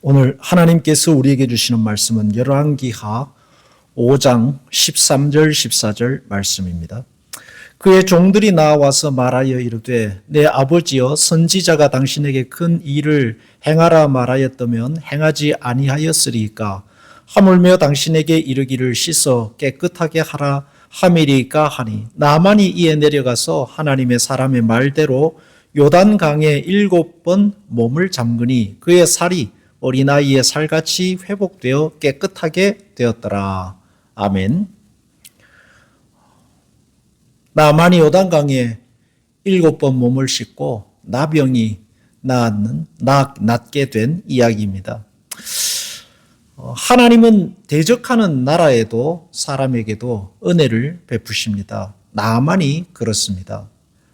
오늘 하나님께서 우리에게 주시는 말씀은 열왕기하 5장 13절 14절 말씀입니다. 그의 종들이 나와서 말하여 이르되 내 아버지여 선지자가 당신에게 큰 일을 행하라 말하였다면 행하지 아니하였으리이까 하물며 당신에게 이르기를 씻어 깨끗하게 하라 함이리까 하니 나만이 이에 내려가서 하나님의 사람의 말대로 요단강에 7번 몸을 잠그니 그의 살이 어린아이의 살같이 회복되어 깨끗하게 되었더라. 아멘. 나만이 요단강에 7번 몸을 씻고 나병이 낫게 된 이야기입니다. 하나님은 대적하는 나라에도 사람에게도 은혜를 베푸십니다. 나만이 그렇습니다.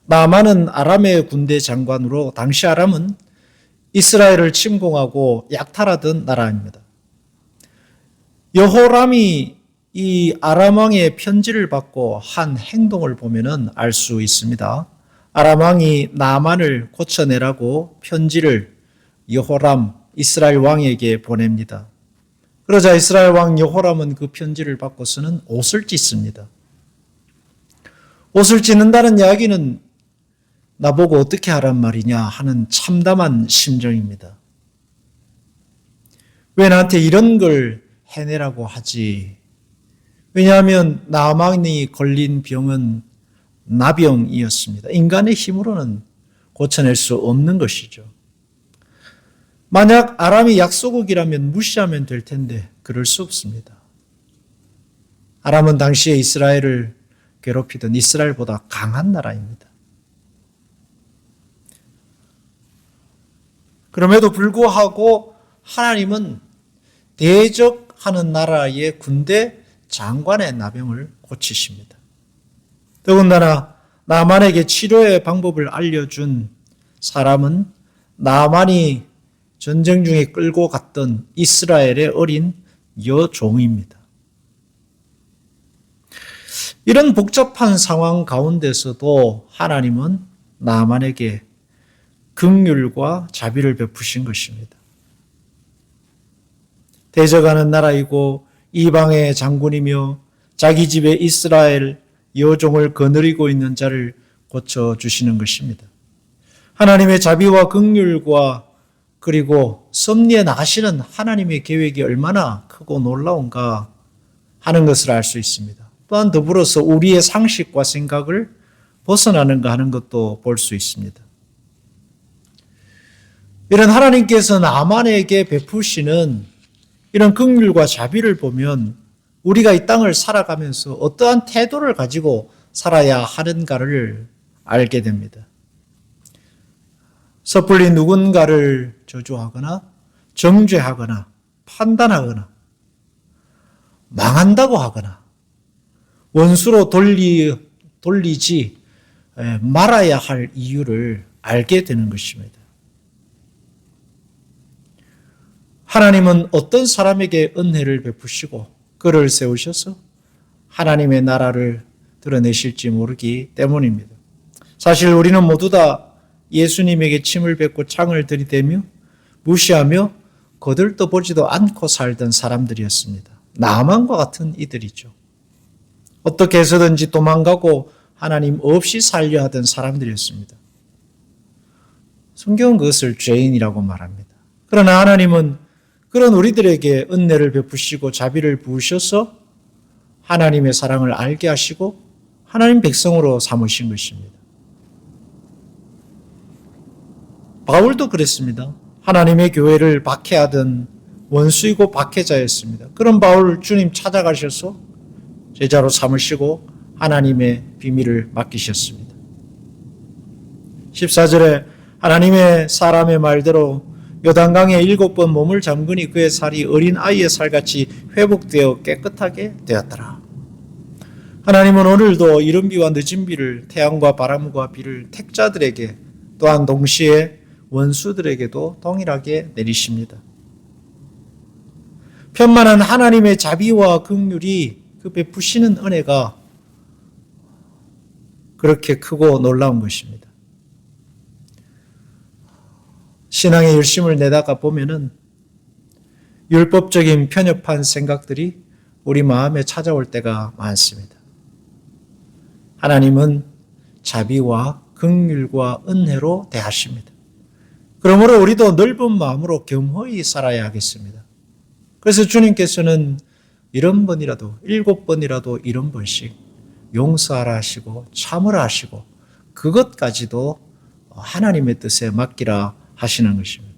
나만은 아람의 군대 장관으로 당시 아람은 이스라엘을 침공하고 약탈하던 나라입니다. 여호람이 이 아람 왕의 편지를 받고 한 행동을 보면은 알 수 있습니다. 아람 왕이 나만을 고쳐내라고 편지를 여호람 이스라엘 왕에게 보냅니다. 그러자 이스라엘 왕 여호람은 그 편지를 받고서는 옷을 찢습니다. 옷을 찢는다는 이야기는 나보고 어떻게 하란 말이냐 하는 참담한 심정입니다. 왜 나한테 이런 걸 해내라고 하지? 왜냐하면 나만이 걸린 병은 나병이었습니다. 인간의 힘으로는 고쳐낼 수 없는 것이죠. 만약 아람이 약소국이라면 무시하면 될 텐데 그럴 수 없습니다. 아람은 당시에 이스라엘을 괴롭히던 이스라엘보다 강한 나라입니다. 그럼에도 불구하고 하나님은 대적하는 나라의 군대 장관의 나병을 고치십니다. 더군다나 나만에게 치료의 방법을 알려준 사람은 나만이 전쟁 중에 끌고 갔던 이스라엘의 어린 여종입니다. 이런 복잡한 상황 가운데서도 하나님은 나만에게 긍휼과 자비를 베푸신 것입니다. 대적하는 나라이고 이방의 장군이며 자기 집에 이스라엘 여종을 거느리고 있는 자를 고쳐주시는 것입니다. 하나님의 자비와 긍휼과 그리고 섭리에 나가시는 하나님의 계획이 얼마나 크고 놀라운가 하는 것을 알 수 있습니다. 또한 더불어서 우리의 상식과 생각을 벗어나는가 하는 것도 볼 수 있습니다. 이런 하나님께서 나만에게 베푸시는 이런 긍휼과 자비를 보면 우리가 이 땅을 살아가면서 어떠한 태도를 가지고 살아야 하는가를 알게 됩니다. 섣불리 누군가를 저주하거나 정죄하거나 판단하거나 망한다고 하거나 원수로 돌리지 말아야 할 이유를 알게 되는 것입니다. 하나님은 어떤 사람에게 은혜를 베푸시고 그를 세우셔서 하나님의 나라를 드러내실지 모르기 때문입니다. 사실 우리는 모두 다 예수님에게 침을 뱉고 창을 들이대며 무시하며 거들떠보지도 않고 살던 사람들이었습니다. 나만과 같은 이들이죠. 어떻게 해서든지 도망가고 하나님 없이 살려 하던 사람들이었습니다. 성경은 그것을 죄인이라고 말합니다. 그러나 하나님은 그런 우리들에게 은혜를 베푸시고 자비를 부으셔서 하나님의 사랑을 알게 하시고 하나님 백성으로 삼으신 것입니다. 바울도 그랬습니다. 하나님의 교회를 박해하던 원수이고 박해자였습니다. 그런 바울을 주님 찾아가셔서 제자로 삼으시고 하나님의 비밀을 맡기셨습니다. 14절에 하나님의 사람의 말대로 요단강에 7번 몸을 잠그니 그의 살이 어린 아이의 살같이 회복되어 깨끗하게 되었더라. 하나님은 오늘도 이른 비와 늦은 비를 태양과 바람과 비를 택자들에게 또한 동시에 원수들에게도 동일하게 내리십니다. 편만한 하나님의 자비와 긍휼이 그 베푸시는 은혜가 그렇게 크고 놀라운 것입니다. 신앙의 열심을 내다가 보면은 율법적인 편협한 생각들이 우리 마음에 찾아올 때가 많습니다. 하나님은 자비와 긍휼과 은혜로 대하십니다. 그러므로 우리도 넓은 마음으로 겸허히 살아야 하겠습니다. 그래서 주님께서는 70번이라도 7번이라도 70번씩 용서하라 하시고 참으라 하시고 그것까지도 하나님의 뜻에 맡기라 하시는 것입니다.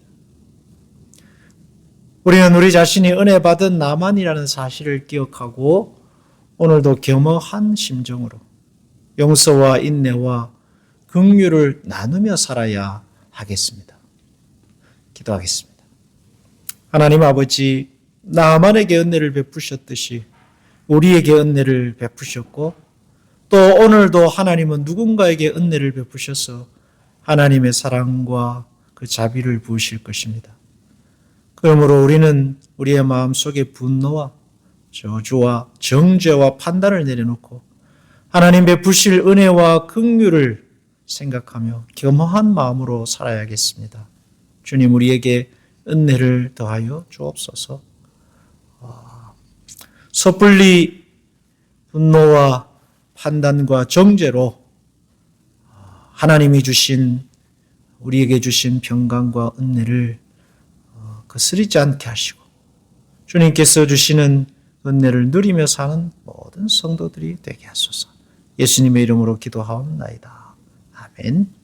우리는 우리 자신이 은혜 받은 나만이라는 사실을 기억하고 오늘도 겸허한 심정으로 용서와 인내와 긍휼을 나누며 살아야 하겠습니다. 기도하겠습니다. 하나님 아버지, 나만에게 은혜를 베푸셨듯이 우리에게 은혜를 베푸셨고 또 오늘도 하나님은 누군가에게 은혜를 베푸셔서 하나님의 사랑과 그 자비를 부으실 것입니다. 그러므로 우리는 우리의 마음속에 분노와 저주와 정죄와 판단을 내려놓고 하나님 베푸실 은혜와 긍휼을 생각하며 겸허한 마음으로 살아야겠습니다. 주님, 우리에게 은혜를 더하여 주옵소서. 섣불리 분노와 판단과 정죄로 하나님이 주신 우리에게 주신 평강과 은혜를 거스르지 않게 하시고 주님께서 주시는 은혜를 누리며 사는 모든 성도들이 되게 하소서. 예수님의 이름으로 기도하옵나이다. 아멘.